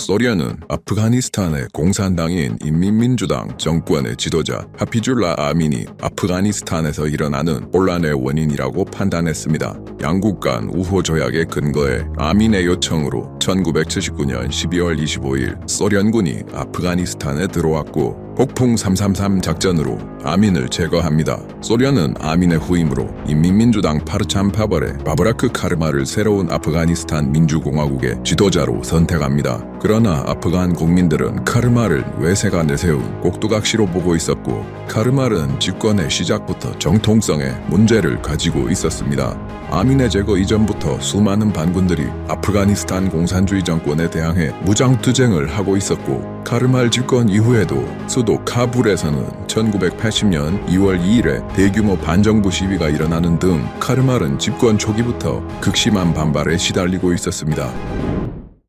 소련은 아프가니스탄의 공산당인 인민민주당 정권의 지도자 하피줄라 아민이 아프가니스탄에서 일어나는 혼란의 원인이라고 판단했습니다. 양국 간 우호 조약의 근거에 아민의 요청으로 1979년 12월 25일 소련군이 아프가니스탄에 들어왔고 폭풍 333 작전으로 아민을 제거합니다. 소련은 아민의 후임으로 인민민주당 파르찬파벌의 바브라크 카르마를 새로운 아프가니스탄 민주공화국의 지도자로 선택합니다. 그러나 아프간 국민들은 카르마를 외세가 내세운 꼭두각시로 보고 있었고 카르마는 집권의 시작부터 정통성에 문제를 가지고 있었습니다. 아민의 제거 이전부터 수많은 반군들이 아프가니스탄 공산주의 정권에 대항해 무장투쟁을 하고 있었고 카르말 집권 이후에도 수도 카불에서는 1980년 2월 2일에 대규모 반정부 시위가 일어나는 등 카르말은 집권 초기부터 극심한 반발에 시달리고 있었습니다.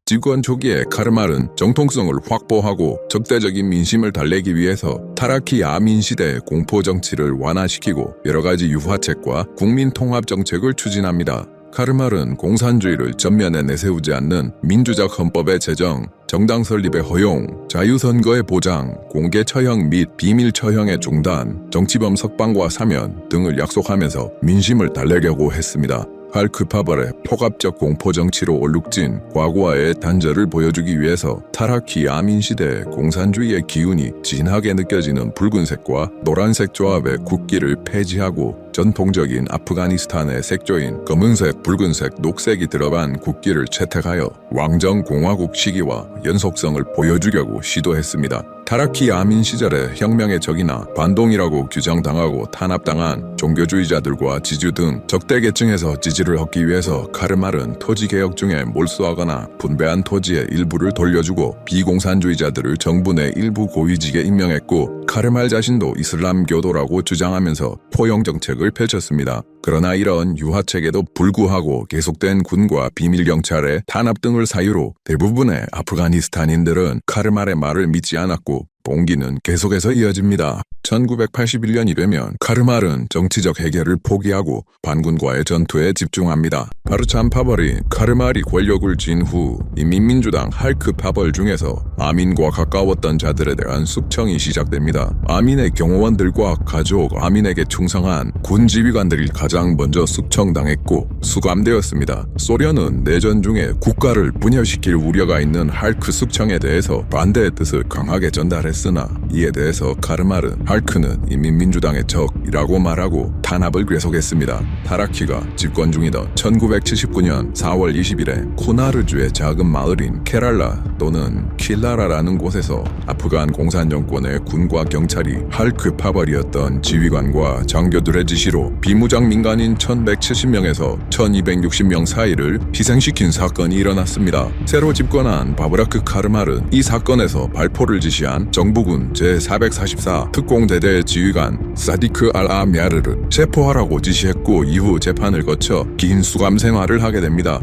집권 초기에 카르말은 정통성을 확보하고 적대적인 민심을 달래기 위해서 타라키 아민 시대의 공포 정치를 완화시키고 여러 가지 유화책과 국민 통합 정책을 추진합니다. 카르말은 공산주의를 전면에 내세우지 않는 민주적 헌법의 제정, 정당 설립의 허용, 자유선거의 보장, 공개 처형 및 비밀 처형의 중단, 정치범 석방과 사면 등을 약속하면서 민심을 달래려고 했습니다. 할크파벌의 폭압적 공포정치로 얼룩진 과거와의 단절을 보여주기 위해서 타라키 아민 시대의 공산주의의 기운이 진하게 느껴지는 붉은색과 노란색 조합의 국기를 폐지하고 전통적인 아프가니스탄의 색조인 검은색, 붉은색, 녹색이 들어간 국기를 채택하여 왕정공화국 시기와 연속성을 보여주려고 시도했습니다. 타라키 아민 시절에 혁명의 적이나 반동이라고 규정당하고 탄압당한 종교주의자들과 지주 등 적대계층에서 지지를 얻기 위해서 카르말은 토지개혁 중에 몰수하거나 분배한 토지의 일부를 돌려주고 비공산주의자들을 정부 내 일부 고위직에 임명했고 카르말 자신도 이슬람교도라고 주장하면서 포용정책을 펼쳤습니다. 그러나 이런 유화책에도 불구하고 계속된 군과 비밀경찰의 탄압 등을 사유로 대부분의 아프가니스탄인들은 카르말의 말을 믿지 않았고 봉기는 계속해서 이어집니다. 1981년이 되면 카르말은 정치적 해결을 포기하고 반군과의 전투에 집중합니다. 파르찬파벌이 카르말이 권력을 쥔 후 인민민주당 할크파벌 중에서 아민과 가까웠던 자들에 대한 숙청이 시작됩니다. 아민의 경호원들과 가족, 아민에게 충성한 군 지휘관들이 가장 먼저 숙청당했고 수감되었습니다. 소련은 내전 중에 국가를 분열시킬 우려가 있는 할크 숙청에 대해서 반대의 뜻을 강하게 전달했으나 이에 대해서 카르말은 할크는 인민민주당의 적이라고 말하고 탄압을 계속했습니다. 타라키가 집권 중이던 1979년 4월 20일에 쿠나르주의 작은 마을인 케랄라 또는 킬라라라는 곳에서 아프간 공산정권의 군과 경찰이 할크파벌이었던 지휘관과 장교들의 지시로 비무장 민간인 1170명에서 1260명 사이를 희생시킨 사건이 일어났습니다. 새로 집권한 바브라크 카르말은 이 사건에서 발포를 지시한 정부군 제444 특공대대 지휘관 사디크 알아미아르를 체포하라고 지시했고 이후 재판을 거쳐 긴 수감 생활을 하게 됩니다.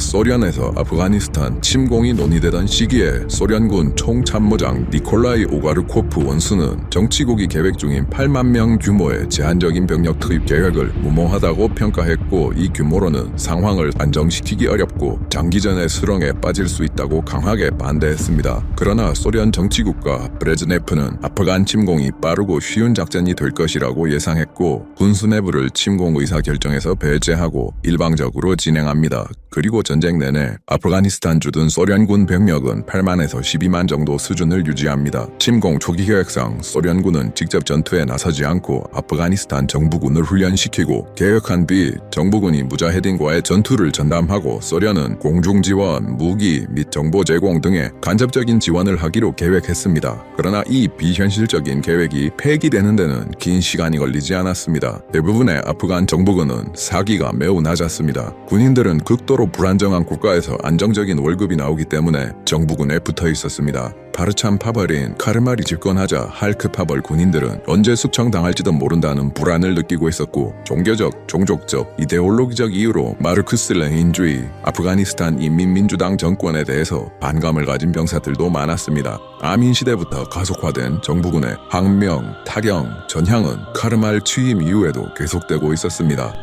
소련에서 아프가니스탄 침공이 논의되던 시기에 소련군 총참모장 니콜라이 오가르코프 원수는 정치국이 계획 중인 8만 명 규모의 제한적인 병력 투입 계획을 무모하다고 평가했고 이 규모로는 상황을 안정시키기 어렵고 장기전의 수렁에 빠질 수 있다고 강하게 반대했습니다. 그러나 소련 정치국가 브레즈네프는 아프간 침공이 빠르고 쉬운 작전이 될 것이라고 예상했고 군수 내부를 침공 의사 결정에서 배제하고 일방적으로 진행합니다. 그리고 전쟁 내내 아프가니스탄 주둔 소련군 병력은 8만에서 12만 정도 수준을 유지합니다. 침공 초기 계획상 소련군은 직접 전투에 나서지 않고 아프가니스탄 정부군을 훈련시키고 계획한 뒤 정부군이 무자헤딘과의 전투를 전담하고 소련은 공중 지원, 무기 및 정보 제공 등의 간접적인 지원을 하기로 계획했습니다. 그러나 이 비현실적인 계획이 폐기되는 데는 긴 시간이 걸리지 않았습니다. 대부분의 아프간 정부군은 사기가 매우 낮았습니다. 군인들은 극도로 불안정한 국가에서 안정적인 월급이 나오기 때문에 정부군에 붙어 있었습니다. 파르찬파벌인 카르말이 집권하자 할크파벌 군인들은 언제 숙청당할지도 모른다는 불안을 느끼고 있었고 종교적, 종족적, 이데올로기적 이유로 마르크스 레닌주의, 아프가니스탄 인민민주당 정권에 대해서 반감을 가진 병사들도 많았습니다. 아민 시대부터 가속화된 정부군의 항명, 타령, 전향은 카르말 취임 이후에도 계속되고 있었습니다.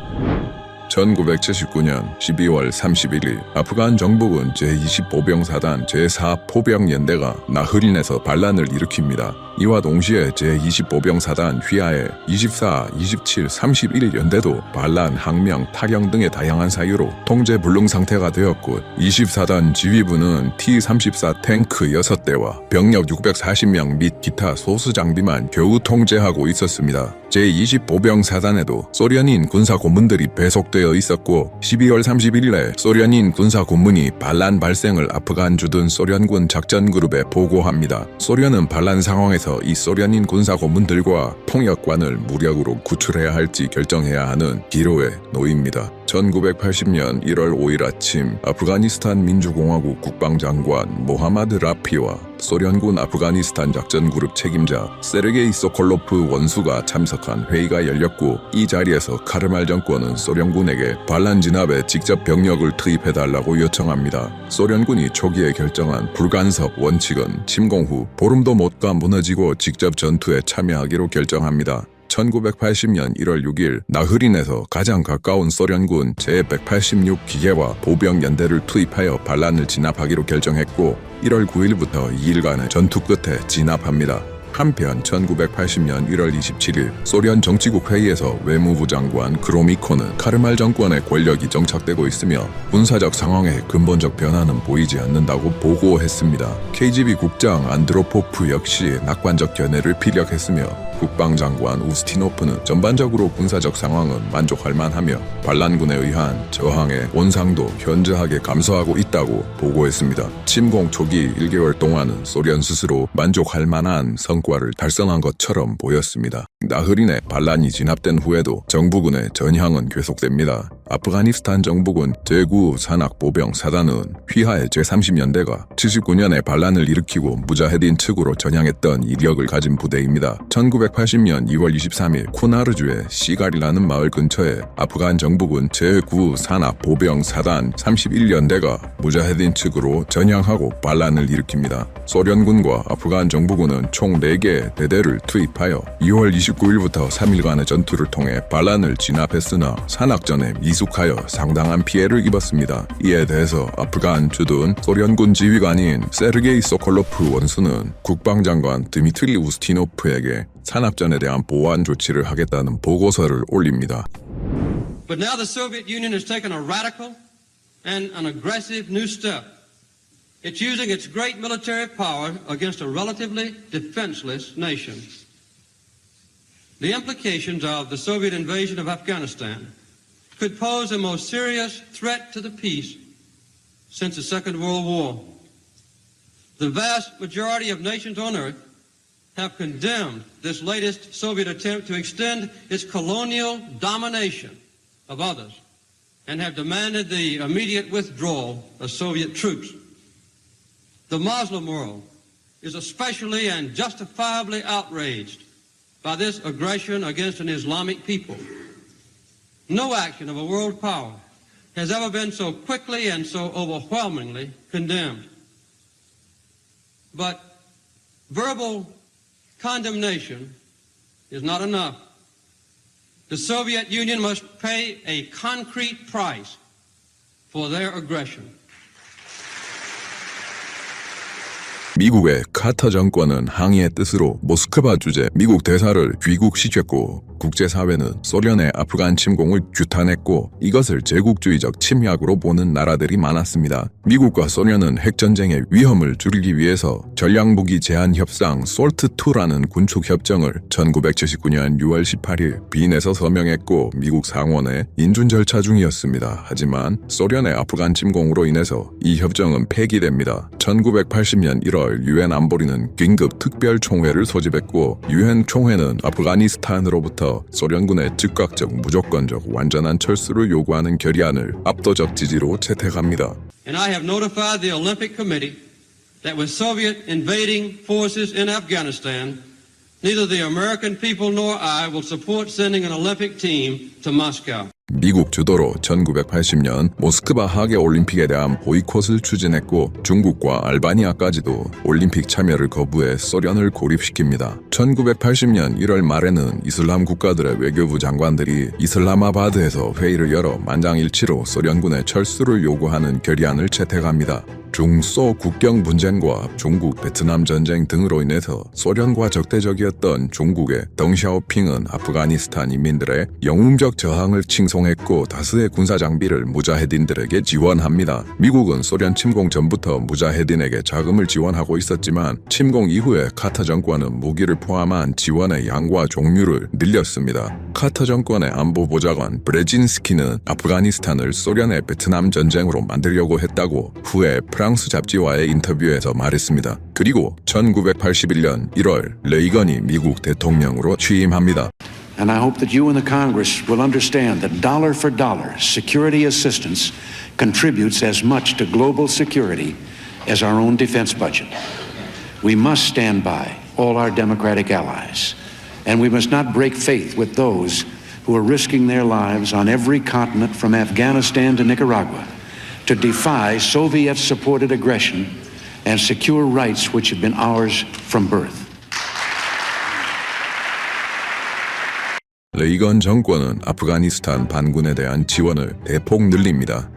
1979년 12월 31일 아프간 정부군 제25병사단 제4포병연대가 나흐린에서 반란을 일으킵니다. 이와 동시에 제25병사단 휘하의 24, 27, 31연대도 반란, 항명, 탈영 등의 다양한 사유로 통제 불능 상태가 되었고 24단 지휘부는 T-34 탱크 6대와 병력 640명 및 기타 소수 장비만 겨우 통제하고 있었습니다. 제25병사단에도 소련인 군사 고문들이 배속되어 있었고 12월 31일에 소련인 군사 고문이 반란 발생을 아프간 주둔 소련군 작전그룹에 보고합니다. 소련은 반란 상황에서 이 소련인 군사 고문들과 통역관을 무력으로 구출해야 할지 결정해야 하는 기로에 놓입니다. 1980년 1월 5일 아침 아프가니스탄 민주공화국 국방장관 모하마드 라피와 소련군 아프가니스탄 작전그룹 책임자 세르게이 소콜로프 원수가 참석한 회의가 열렸고 이 자리에서 카르말 정권은 소련군에게 반란 진압에 직접 병력을 투입해달라고 요청합니다. 소련군이 초기에 결정한 불간섭 원칙은 침공 후 보름도 못 가 무너지고 직접 전투에 참여하기로 결정합니다. 1980년 1월 6일 나흐린에서 가장 가까운 소련군 제186 기계와 보병연대를 투입하여 반란을 진압하기로 결정했고 1월 9일부터 2일간의 전투 끝에 진압합니다. 한편 1980년 1월 27일 소련 정치국 회의에서 외무부 장관 그로미코는 카르말 정권의 권력이 정착되고 있으며 군사적 상황에 근본적 변화는 보이지 않는다고 보고했습니다. KGB 국장 안드로포프 역시 낙관적 견해를 피력했으며 국방장관 우스티노프는 전반적으로 군사적 상황은 만족할 만하며 반란군에 의한 저항의 원상도 현저하게 감소하고 있다고 보고했습니다. 침공 초기 1개월 동안은 소련 스스로 만족할 만한 성과를 달성한 것처럼 보였습니다. 나흐린의 반란이 진압된 후에도 정부군의 전향은 계속됩니다. 아프가니스탄 정부군 제9 산악보병 사단은 휘하의 제30연대가 79년에 반란을 일으키고 무자헤딘 측으로 전향했던 이력을 가진 부대입니다. 1980년 2월 23일 쿠나르주의 시갈이라는 마을 근처에 아프간 정부군 제9 산악보병 사단 31연대가 무자헤딘 측으로 전향하고 반란을 일으킵니다. 소련군과 아프간 정부군은 총 4개 대대를 투입하여 2월 29일부터 3일간의 전투를 통해 반란을 진압했으나 산악전에 미숙하여 상당한 피해를 입었습니다. 이에 대해서 아프간 주둔 소련군 지휘관인 세르게이 소콜로프 원수는 국방장관 드미트리 우스티노프에게 산악전에 대한 보완 조치를 하겠다는 보고서를 올립니다. But now the Soviet Union has taken a radical and an aggressive new step. It's using its great military power against a relatively defenseless nation. The implications of the Soviet invasion of Afghanistan could pose the most serious threat to the peace since the Second World War. The vast majority of nations on earth have condemned this latest Soviet attempt to extend its colonial domination of others and have demanded the immediate withdrawal of Soviet troops. The Muslim world is especially and justifiably outraged by this aggression against an Islamic people. No action of a world power has ever been so quickly and so overwhelmingly condemned. But verbal condemnation is not enough. The Soviet Union must pay a concrete price for their aggression. 미국의 카터 정권은 항의의 뜻으로 모스크바 주재 미국 대사를 귀국시켰고 국제사회는 소련의 아프간 침공을 규탄했고 이것을 제국주의적 침략으로 보는 나라들이 많았습니다. 미국과 소련은 핵전쟁의 위험을 줄이기 위해서 전략무기 제한 협상 솔트2라는 군축 협정을 1979년 6월 18일 빈에서 서명했고 미국 상원에 인준 절차 중이었습니다. 하지만 소련의 아프간 침공으로 인해서 이 협정은 폐기됩니다. 1980년 1월 유엔 안보리는 긴급 특별총회를 소집했고 유엔 총회는 아프가니스탄으로부터 소련군의 즉각적, 무조건적, 완전한 철수를 요구하는 결의안을 압도적 지지로 채택합니다. And I have notified the Olympic Committee that with Soviet invading forces in Afghanistan, neither the American people nor I will support sending an Olympic team to Moscow. 미국 주도로 1980년 모스크바 하계올림픽에 대한 보이콧을 추진했고 중국과 알바니아까지도 올림픽 참여를 거부해 소련을 고립시킵니다. 1980년 1월 말에는 이슬람 국가들의 외교부 장관들이 이슬라마바드에서 회의를 열어 만장일치로 소련군의 철수를 요구하는 결의안을 채택합니다. 중소 국경 분쟁과 중국 베트남 전쟁 등으로 인해서 소련과 적대적이었던 중국의 덩샤오핑은 아프가니스탄 인민들의 영웅적 저항을 칭송했고 다수의 군사 장비를 무자헤딘들에게 지원합니다. 미국은 소련 침공 전부터 무자헤딘에게 자금을 지원하고 있었지만 침공 이후에 카터 정권은 무기를 포함한 지원의 양과 종류를 늘렸습니다. 카터 정권의 안보보좌관 브레진스키는 아프가니스탄을 소련의 베트남 전쟁으로 만들려고 했다고 후에 프랑스 잡지와의 인터뷰에서 말했습니다. 그리고 1981년 1월 레이건이 미국 대통령으로 취임합니다. And I hope that you and the Congress will understand that dollar for dollar, security assistance contributes as much to global security as our own defense budget. We must stand by all our democratic allies, and we must not break faith with those who are risking their lives on every continent from Afghanistan to Nicaragua to defy Soviet-supported aggression and secure rights which have been ours from birth. 레이건 정권은 아프가니스탄 반군에 대한 지원을 대폭 늘립니다.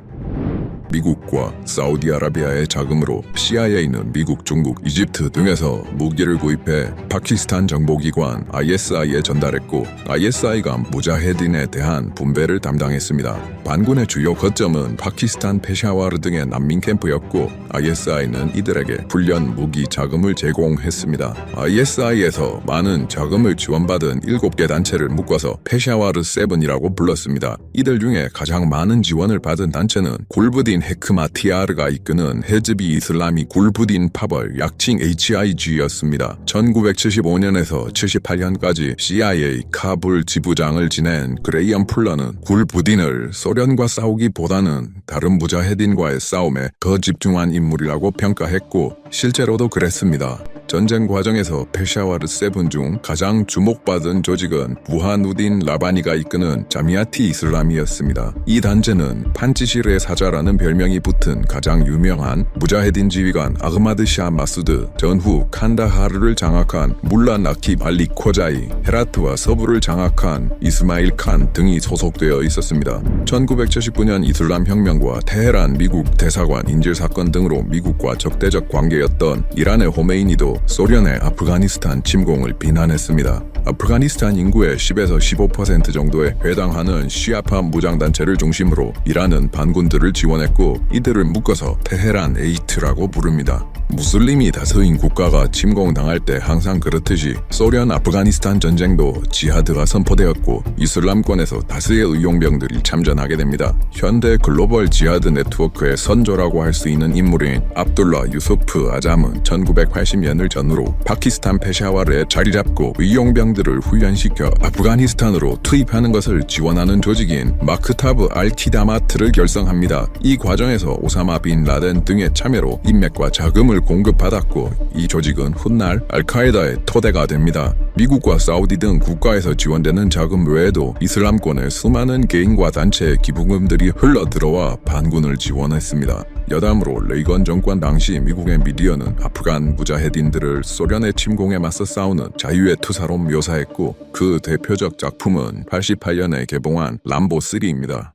미국과 사우디아라비아의 자금으로 CIA는 미국, 중국, 이집트 등에서 무기를 구입해 파키스탄 정보기관 ISI에 전달했고 ISI가 무자헤딘에 대한 분배를 담당했습니다. 반군의 주요 거점은 파키스탄 페샤와르 등의 난민 캠프였고 ISI는 이들에게 훈련, 무기, 자금을 제공했습니다. ISI에서 많은 자금을 지원받은 7개 단체를 묶어서 페샤와르 7이라고 불렀습니다. 이들 중에 가장 많은 지원을 받은 단체는 굴부딘 헤크마티아르가 이끄는 헤즈비 이슬라미 굴부딘 파벌 약칭 HIG였습니다. 1975년에서 78년까지 CIA 카불 지부장을 지낸 그레이엄 풀러는 굴부딘을 소련과 싸우기보다는 다른 무자헤딘과의 싸움에 더 집중한 인물이라고 평가했고 실제로도 그랬습니다. 전쟁 과정에서 페샤와르 7 중 가장 주목받은 조직은 부하누딘 라바니가 이끄는 자미아티 이슬람이었습니다. 이 단체는 판치시르의 사자라는 별명이 붙은 가장 유명한 무자헤딘 지휘관 아흐마드 샤 마수드, 전후 칸다하르를 장악한 물라 나킵 알리 코자이, 헤라트와 서부를 장악한 이스마일 칸 등이 소속되어 있었습니다. 1979년 이슬람 혁명과 테헤란 미국 대사관 인질 사건 등으로 미국과 적대적 관계였던 이란의 호메이니도 소련의 아프가니스탄 침공을 비난했습니다. 아프가니스탄 인구의 10에서 15% 정도에 해당하는 시아파 무장단체를 중심으로 이란은 반군들을 지원했고 이들을 묶어서 테헤란 8라고 부릅니다. 무슬림이 다수인 국가가 침공당할 때 항상 그렇듯이 소련 아프가니스탄 전쟁도 지하드가 선포되었고 이슬람권에서 다수의 의용병들이 참전하게 됩니다. 현대 글로벌 지하드 네트워크의 선조라고 할 수 있는 인물인 압둘라 유수프 아잠은 1980년을 전후로 파키스탄 페샤와르에 자리 잡고 의용병들을 훈련시켜 아프가니스탄으로 투입하는 것을 지원하는 조직인 마크타브 알키다마트를 결성합니다. 이 과정에서 오사마 빈 라덴 등의 참여로 인맥과 자금을 공급받았고 이 조직은 훗날 알카에다의 토대가 됩니다. 미국과 사우디 등 국가에서 지원되는 자금 외에도 이슬람권의 수많은 개인과 단체의 기부금들이 흘러들어와 반군을 지원했습니다. 여담으로 레이건 정권 당시 미국의 미디어는 아프간 무자헤딘들을 소련의 침공에 맞서 싸우는 자유의 투사로 묘사했고 그 대표적 작품은 88년에 개봉한 람보 3입니다.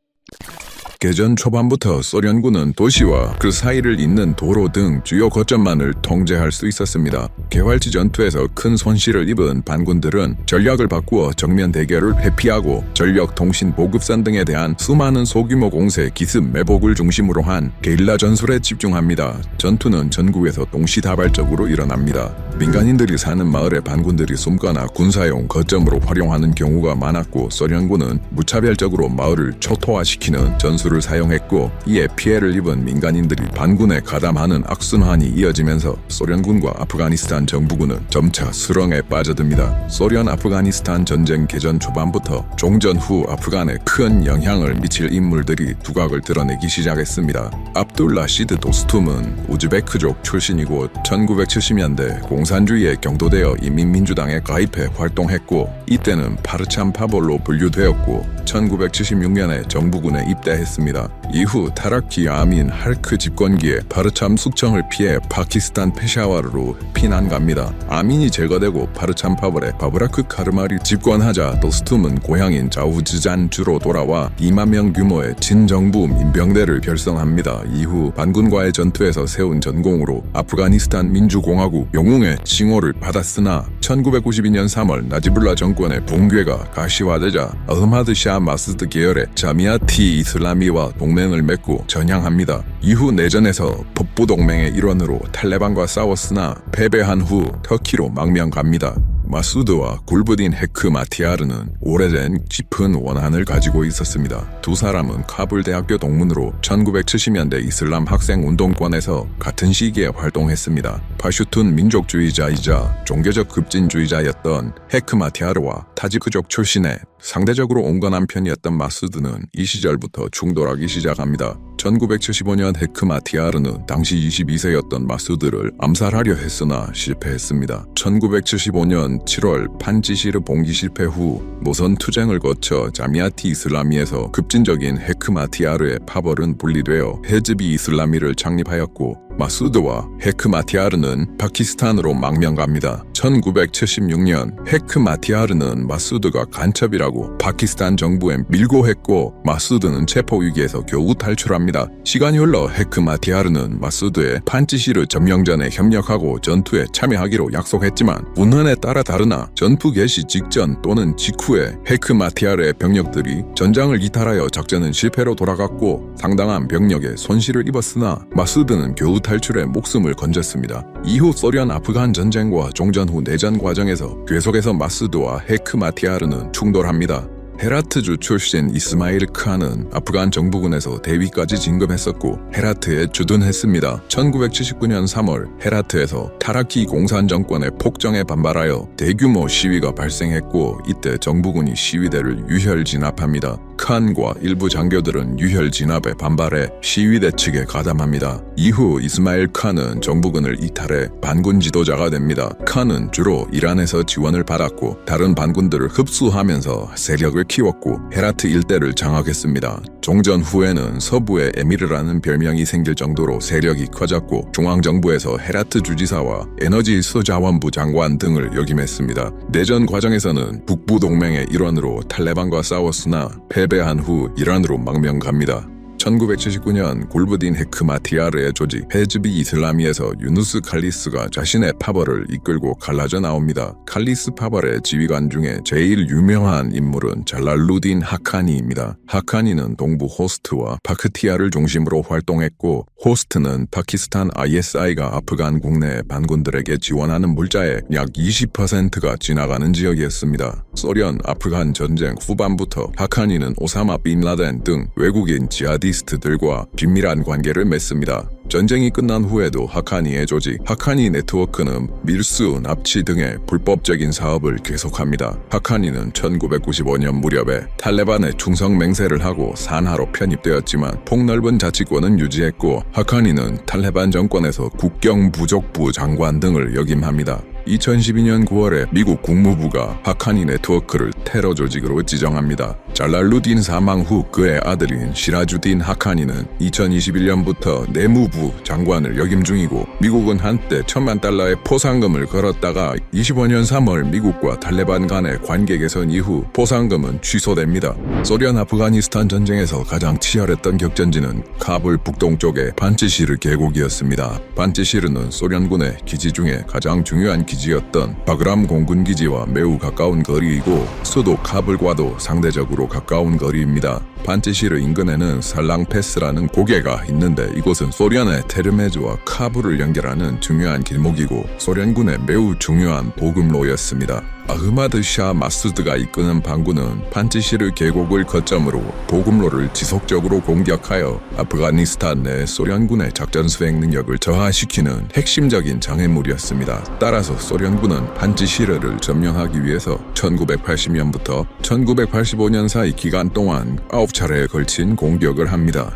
개전 초반부터 소련군은 도시와 그 사이를 잇는 도로 등 주요 거점만을 통제할 수 있었습니다. 개활지 전투에서 큰 손실을 입은 반군들은 전략을 바꾸어 정면 대결을 회피하고 전력, 통신, 보급선 등에 대한 수많은 소규모 공세, 기습, 매복을 중심으로 한 게릴라 전술에 집중합니다. 전투는 전국에서 동시다발적으로 일어납니다. 민간인들이 사는 마을에 반군들이 숨거나 군사용 거점으로 활용하는 경우가 많았고 소련군은 무차별적으로 마을을 초토화시키는 전술을 사용했고 이에 피해를 입은 민간인들이 반군에 가담하는 악순환이 이어지면서 소련군과 아프가니스탄 정부군은 점차 수렁에 빠져듭니다. 소련 아프가니스탄 전쟁 개전 초반부터 종전 후 아프간에 큰 영향을 미칠 인물들이 두각을 드러내기 시작했습니다. 압둘 라시드 도스툼은 우즈베크족 출신이고 1970년대 공산주의에 경도되어 인민민주당에 가입해 활동했고 이때는 파르찬 파볼로 분류되었고 1976년에 정부군에 입대했습니다. 이후 타라키 아민 할크 집권기에 파르참 숙청을 피해 파키스탄 페샤와르로 피난 갑니다. 아민이 제거되고 파르참 파벌에 바브라크 카르말이 집권하자 도스툼은 고향인 자우즈잔주로 돌아와 2만 명 규모의 진정부 민병대를 결성합니다. 이후 반군과의 전투에서 세운 전공으로 아프가니스탄 민주공화국 영웅의 칭호를 받았으나 1992년 3월 나지불라 정권의 붕괴가 가시화되자 아흐마드 샤 마스드 계열의 자미아티 이슬라미와 동맹을 맺고 전향합니다. 이후 내전에서 북부동맹의 일원으로 탈레반과 싸웠으나 패배한 후 터키로 망명 갑니다. 마수드와 굴부딘 헤크 마티아르는 오래된 깊은 원한을 가지고 있었습니다. 두 사람은 카불 대학교 동문으로 1970년대 이슬람 학생 운동권에서 같은 시기에 활동했습니다. 파슈툰 민족주의자이자 종교적 급진주의자였던 헤크 마티아르와 타지크족 출신의 상대적으로 온건한 편이었던 마수드는 이 시절부터 충돌하기 시작합니다. 1975년 헤크 마티아르는 당시 22세였던 마수드를 암살하려 했으나 실패했습니다. 1975년 7월 판지시르 봉기 실패 후 모선 투쟁을 거쳐 자미아티 이슬라미에서 급진적인 헤크 마티아르의 파벌은 분리되어 헤즈비 이슬라미를 창립하였고 마수드와 헤크 마티아르는 파키스탄으로 망명 갑니다. 1976년 헤크 마티아르는 마수드가 간첩이라고 파키스탄 정부에 밀고 했고 마수드는 체포 위기에서 겨우 탈출합니다. 시간이 흘러 헤크 마티아르는 마수드의 판지시르 점령전에 협력하고 전투에 참여하기로 약속했지만 운헌에 따라 다르나 전투 개시 직전 또는 직후에 헤크 마티아르의 병력들이 전장을 이탈하여 작전은 실패로 돌아갔고 상당한 병력에 손실을 입었으나 마수드는 겨우 탈출해 목숨을 건졌습니다. 이후 소련 아프간 전쟁과 종전 후 내전 과정에서 계속해서 마수드와 헤크 마티아르는 충돌합니다. 헤라트주 출신 이스마일 칸은 아프간 정부군에서 대위까지 진급했었고 헤라트에 주둔했습니다. 1979년 3월 헤라트에서 타라키 공산 정권의 폭정에 반발하여 대규모 시위가 발생했고 이때 정부군이 시위대를 유혈 진압합니다. 칸과 일부 장교들은 유혈 진압에 반발해 시위대 측에 가담합니다. 이후 이스마일 칸은 정부군을 이탈해 반군 지도자가 됩니다. 칸은 주로 이란에서 지원을 받았고 다른 반군들을 흡수하면서 세력을 키웠고 헤라트 일대를 장악했습니다. 종전 후에는 서부의 에미르라는 별명이 생길 정도로 세력이 커졌고 중앙정부에서 헤라트 주지사와 에너지 수자원부 장관 등을 역임했습니다. 내전 과정에서는 북부 동맹의 일원으로 탈레반과 싸웠으나 패배한 후 이란으로 망명 갑니다. 1979년 굴부딘 헤크 마티아르의 조직 헤즈비 이슬라미에서 유누스 칼리스가 자신의 파벌을 이끌고 갈라져 나옵니다. 칼리스 파벌의 지휘관 중에 제일 유명한 인물은 잘랄루딘 하카니입니다. 하카니는 동부 호스트와 파크티아를 중심으로 활동했고 호스트는 파키스탄 ISI가 아프간 국내 반군들에게 지원하는 물자의 약 20%가 지나가는 지역이었습니다. 소련 아프간 전쟁 후반부터 하카니는 오사마 빈 라덴 등 외국인 지하디스트들과 긴밀한 관계를 맺습니다. 전쟁이 끝난 후에도 하카니의 조직 하카니 네트워크는 밀수, 납치 등의 불법적인 사업을 계속합니다. 하카니는 1995년 무렵에 탈레반에 충성 맹세를 하고 산하로 편입되었지만 폭넓은 자치권은 유지했고 하카니는 탈레반 정권에서 국경부족부 장관 등을 역임합니다. 2012년 9월에 미국 국무부가 하카니 네트워크를 테러 조직으로 지정합니다. 잘랄루딘 사망 후 그의 아들인 시라주딘 하카니는 2021년부터 내무부 장관을 역임 중이고 미국은 한때 $10,000,000의 포상금을 걸었다가 25년 3월 미국과 탈레반 간의 관계 개선 이후 포상금은 취소됩니다. 소련 아프가니스탄 전쟁에서 가장 치열했던 격전지는 카불 북동쪽의 반치시르 계곡이었습니다. 반치시르는 소련군의 기지 중에 가장 중요한 기지였던 바그람 공군기지와 매우 가까운 거리이고 수도 카불과도 상대적으로 가까운 거리입니다. 반치시르 인근에는 살랑패스라는 고개가 있는데 이곳은 소련의 테르메즈와 카불을 연결하는 중요한 길목이고 소련군의 매우 중요한 보급로였습니다. 아흐마드 샤 마수드가 이끄는 반군은 판치시르 계곡을 거점으로 보급로를 지속적으로 공격하여 아프가니스탄 내 소련군의 작전 수행 능력을 저하시키는 핵심적인 장애물이었습니다. 따라서 소련군은 판치시르를 점령하기 위해서 1980년부터 1985년 사이 기간 동안 9차례에 걸친 공격을 합니다.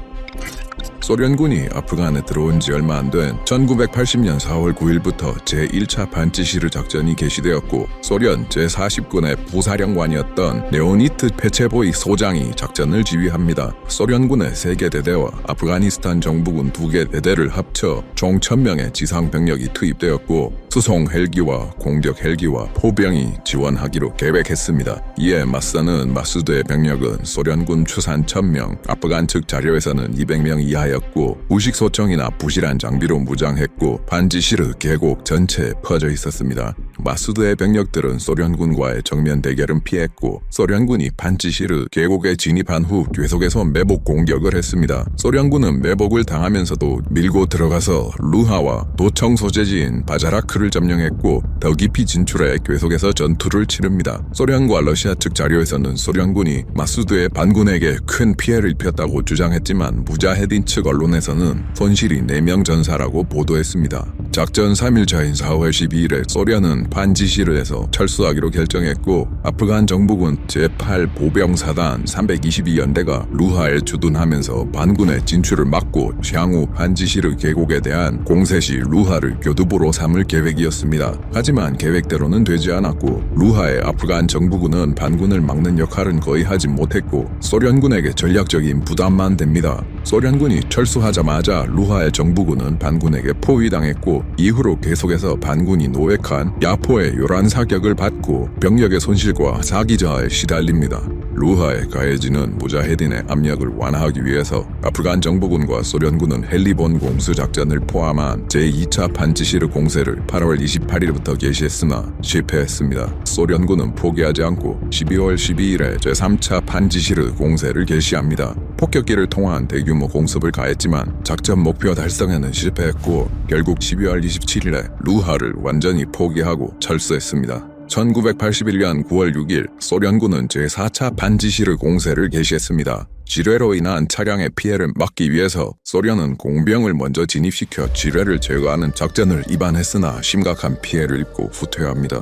소련군이 아프간에 들어온 지 얼마 안 된 1980년 4월 9일부터 제1차 반지시르 작전이 개시되었고 소련 제40군의 부사령관이었던 레오니트 페체보이 소장이 작전을 지휘합니다. 소련군의 3개 대대와 아프가니스탄 정부군 2개 대대를 합쳐 총 1000명의 지상 병력이 투입되었고 수송 헬기와 공격 헬기와 포병이 지원하기로 계획했습니다. 이에 맞서는 마수드의 병력은 소련군 추산 1000명, 아프간 측 자료에서는 200명 이하였고 부식 소총이나 부실한 장비로 무장했고 반지시르 계곡 전체에 퍼져 있었습니다. 마수드의 병력들은 소련군과의 정면 대결은 피했고 소련군이 반지시르 계곡에 진입한 후 계속해서 매복 공격을 했습니다. 소련군은 매복을 당하면서도 밀고 들어가서 루하와 도청 소재지인 바자라크를 점령했고 더 깊이 진출해 계속해서 전투를 치릅니다. 소련과 러시아 측 자료에서는 소련군이 마수드의 반군에게 큰 피해를 입혔다고 주장했지만 무자헤딘 측 언론에서는 손실이 4명 전사라고 보도했습니다. 작전 3일차인 4월 12일에 소련은 반지시르에서 철수하기로 결정했고 아프간 정부군 제8 보병사단 322연대가 루하에 주둔하면서 반군의 진출을 막고 향후 반지시르 계곡에 대한 공세 시 루하를 교두보로 삼을 계획이었습니다. 하지만 계획대로는 되지 않았고 루하의 아프간 정부군은 반군을 막는 역할은 거의 하지 못했고 소련군에게 전략적인 부담만 됩니다. 소련군이 철수하자마자 루하의 정부군은 반군에게 포위당했고 이후로 계속해서 반군이 노획한 야포의 요란 사격을 받고 병력의 손실과 사기 저하에 시달립니다. 루하에 가해지는 무자헤딘의 압력을 완화하기 위해서 아프간 정부군과 소련군은 헬리본 공수 작전을 포함한 제2차 반지시르 공세를 8월 28일부터 개시했으나 실패했습니다. 소련군은 포기하지 않고 12월 12일에 제3차 반지시르 공세를 개시합니다. 폭격기를 통한 대규모 공습을 가했지만 작전 목표 달성에는 실패했고 결국 12월 27일에 루하를 완전히 포기하고 철수했습니다. 1981년 9월 6일 소련군은 제4차 반지시르 공세를 개시했습니다. 지뢰로 인한 차량의 피해를 막기 위해서 소련은 공병을 먼저 진입시켜 지뢰를 제거하는 작전을 입안했으나 심각한 피해를 입고 후퇴합니다.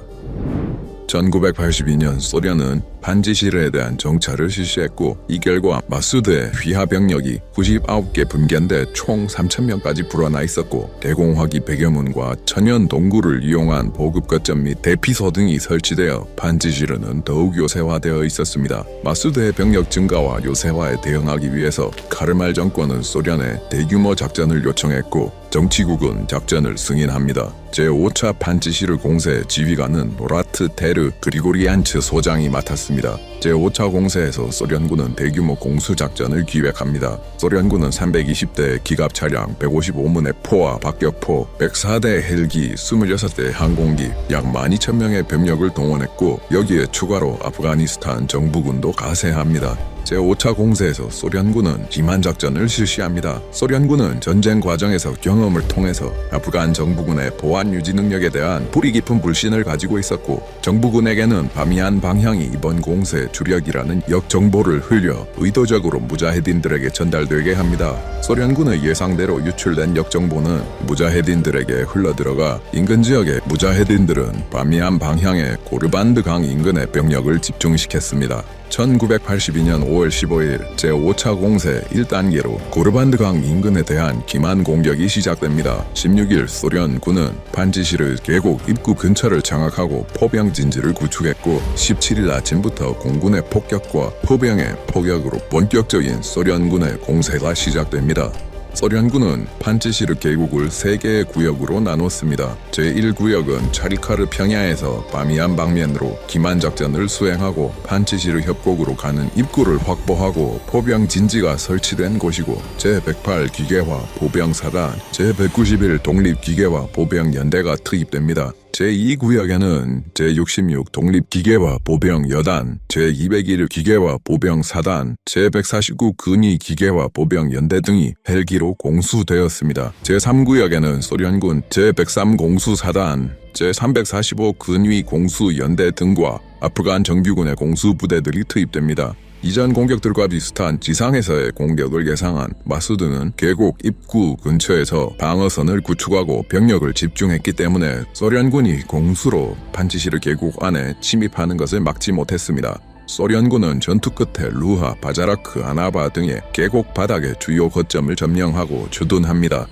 1982년 소련은 반지시르에 대한 정찰을 실시했고 이 결과 마수드의 휘하 병력이 99개 분견대 총 3,000명까지 불어나 있었고 대공화기 100여 문과 천연 동굴을 이용한 보급 거점 및 대피소 등이 설치되어 반지시르는 더욱 요새화되어 있었습니다. 마수드의 병력 증가와 요새화에 대응하기 위해서 카르말 정권은 소련에 대규모 작전을 요청했고 정치국은 작전을 승인합니다. 제5차 반지시르 공세 지휘관은 노라트 테르 그리고리안츠 소장이 맡았습니다. 제5차 공세에서 소련군은 대규모 공수작전을 기획합니다. 소련군은 320대 기갑 차량, 155문의 포와 박격포, 104대 헬기, 26대 항공기, 약 12,000명의 병력을 동원했고 여기에 추가로 아프가니스탄 정부군도 가세합니다. 제5차 공세에서 소련군은 기만 작전을 실시합니다. 소련군은 전쟁 과정에서 경험을 통해서 아프간 정부군의 보안 유지 능력에 대한 뿌리 깊은 불신을 가지고 있었고 정부군에게는 바미안 방향이 이번 공세의 주력이라는 역정보를 흘려 의도적으로 무자헤딘들에게 전달되게 합니다. 소련군의 예상대로 유출된 역정보는 무자헤딘들에게 흘러들어가 인근 지역의 무자헤딘들은 바미안 방향의 고르반드 강 인근의 병력을 집중시켰습니다. 1982년 5월 15일 제5차 공세 1단계로 고르반드 강 인근에 대한 기만 공격이 시작됩니다. 16일 소련군은 반지시르 계곡 입구 근처를 장악하고 포병 진지를 구축했고 17일 아침부터 공군의 폭격과 포병의 포격으로 본격적인 소련군의 공세가 시작됩니다. 소련군은 반지시르 계곡을 3개의 구역으로 나눴습니다. 제1구역은 차리카르 평야에서 바미안 방면으로 기만 작전을 수행하고 반지시르 협곡으로 가는 입구를 확보하고 포병 진지가 설치된 곳이고 제108 기계화 보병사단, 제191 독립기계화 보병연대가 투입됩니다. 제2구역에는 제66 독립기계화 보병여단, 제201 기계화 보병사단, 제149 근위 기계화 보병연대 등이 헬기로 공수되었습니다. 제3구역에는 소련군 제103 공수사단, 제345 근위 공수연대 등과 아프간 정규군의 공수부대들이 투입됩니다. 이전 공격들과 비슷한 지상에서의 공격을 예상한 마수드는 계곡 입구 근처에서 방어선을 구축하고 병력을 집중했기 때문에 소련군이 공수로 반지시르 계곡 안에 침입하는 것을 막지 못했습니다. 소련군은 전투 끝에 루하, 바자라크, 아나바 등의 계곡 바닥의 주요 거점을 점령하고 주둔합니다.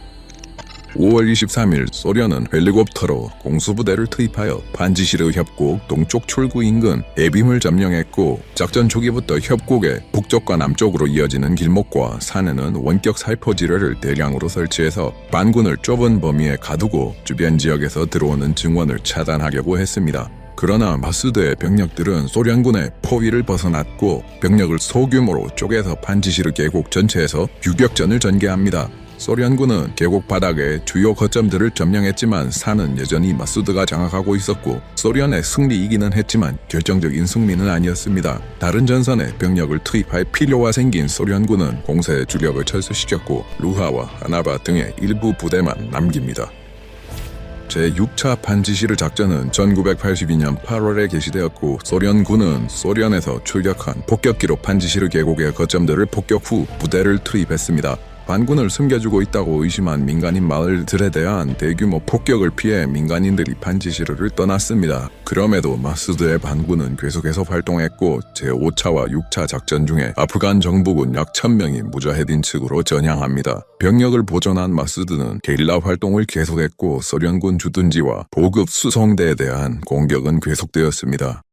5월 23일 소련은 헬리콥터로 공수부대를 투입하여 판지시르 협곡 동쪽 출구 인근 에빔을 점령했고, 작전 초기부터 협곡의 북쪽과 남쪽으로 이어지는 길목과 산에는 원격 살포지뢰를 대량으로 설치해서 반군을 좁은 범위에 가두고 주변 지역에서 들어오는 증원을 차단하려고 했습니다. 그러나 마수드의 병력들은 소련군의 포위를 벗어났고 병력을 소규모로 쪼개서 판지시르 계곡 전체에서 유격전을 전개합니다. 소련군은 계곡 바닥의 주요 거점들을 점령했지만 산은 여전히 마수드가 장악하고 있었고, 소련의 승리이기는 했지만 결정적인 승리는 아니었습니다. 다른 전선에 병력을 투입할 필요가 생긴 소련군은 공세의 주력을 철수시켰고 루하와 아나바 등의 일부 부대만 남깁니다. 제6차 판지시르 작전은 1982년 8월에 개시되었고, 소련군은 소련에서 출격한 폭격기로 판지시르 계곡의 거점들을 폭격 후 부대를 투입했습니다. 반군을 숨겨주고 있다고 의심한 민간인 마을들에 대한 대규모 폭격을 피해 민간인들이 판지시르를 떠났습니다. 그럼에도 마수드의 반군은 계속해서 활동했고, 제5차와 6차 작전 중에 아프간 정부군 약 1000명이 무자헤딘 측으로 전향합니다. 병력을 보존한 마수드는 게릴라 활동을 계속했고, 소련군 주둔지와 보급 수송대에 대한 공격은 계속되었습니다.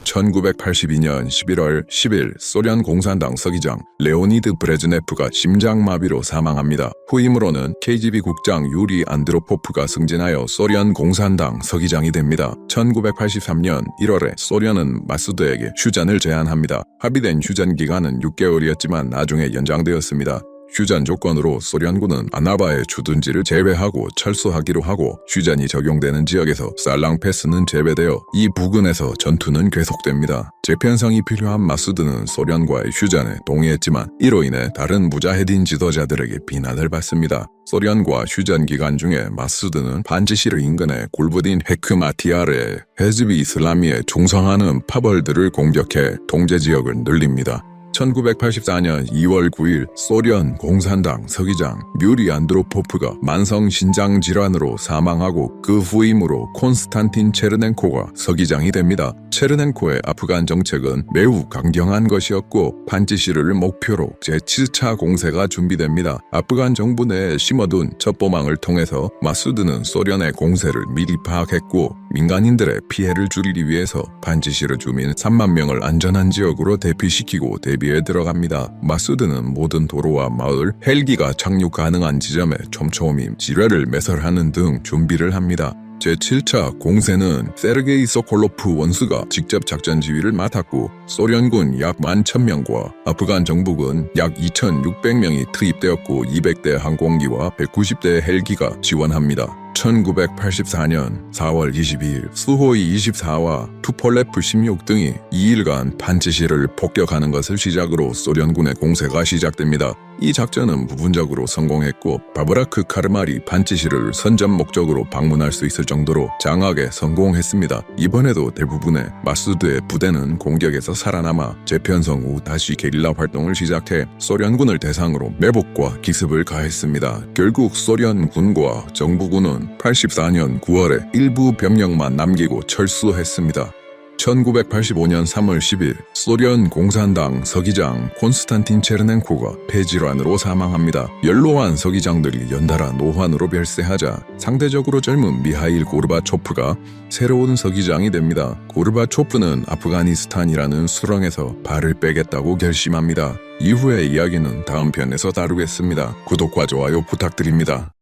1982년 11월 10일 소련 공산당 서기장 레오니드 브레즈네프가 심장마비로 사망합니다. 후임으로는 KGB 국장 유리 안드로포프가 승진하여 소련 공산당 서기장이 됩니다. 1983년 1월에 소련은 마수드에게 휴전을 제안합니다. 합의된 휴전 기간은 6개월이었지만 나중에 연장되었습니다. 휴전 조건으로 소련군은 아나바의 주둔지를 제외하고 철수하기로 하고, 휴전이 적용되는 지역에서 살랑패스는 제외되어 이 부근에서 전투는 계속됩니다. 재편성이 필요한 마수드는 소련과의 휴전에 동의했지만 이로 인해 다른 무자헤딘 지도자들에게 비난을 받습니다. 소련과 휴전 기간 중에 마수드는 판지시르 인근의 굴부딘 헤크마티아르의 헤즈비 이슬라미에 충성하는 파벌들을 공격해 통제 지역을 늘립니다. 1984년 2월 9일 소련 공산당 서기장 뮤리 안드로포프가 만성 신장 질환으로 사망하고, 그 후임으로 콘스탄틴 체르넨코가 서기장이 됩니다. 체르넨코의 아프간 정책은 매우 강경한 것이었고 판지시르를 목표로 제7차 공세가 준비됩니다. 아프간 정부 내에 심어둔 첩보망을 통해서 마수드는 소련의 공세를 미리 파악했고, 민간인들의 피해를 줄이기 위해서 판지시르 주민 3만 명을 안전한 지역으로 대피시키고 대비에 들어갑니다. 마수드는 모든 도로와 마을, 헬기가 착륙 가능한 지점에 촘촘히 지뢰를 매설하는 등 준비를 합니다. 제7차 공세는 세르게이 소콜로프 원수가 직접 작전 지휘를 맡았고, 소련군 약 11,000명과 아프간 정부군 약 2,600명이 투입되었고 200대 항공기와 190대 헬기가 지원합니다. 1984년 4월 22일 수호이 24와 투폴레프 16 등이 2일간 판지시르를 폭격하는 것을 시작으로 소련군의 공세가 시작됩니다. 이 작전은 부분적으로 성공했고, 바브라크 카르말이 판지시르를 선전 목적으로 방문할 수 있을 정도로 장악에 성공했습니다. 이번에도 대부분의 마수드의 부대는 공격에서 살아남아 재편성 후 다시 게릴라 활동을 시작해 소련군을 대상으로 매복과 기습을 가했습니다. 결국 소련군과 정부군은 84년 9월에 일부 병력만 남기고 철수했습니다. 1985년 3월 10일 소련 공산당 서기장 콘스탄틴 체르넨코가 폐질환으로 사망합니다. 연로한 서기장들이 연달아 노환으로 별세하자 상대적으로 젊은 미하일 고르바초프가 새로운 서기장이 됩니다. 고르바초프는 아프가니스탄이라는 수렁에서 발을 빼겠다고 결심합니다. 이후의 이야기는 다음 편에서 다루겠습니다. 구독과 좋아요 부탁드립니다.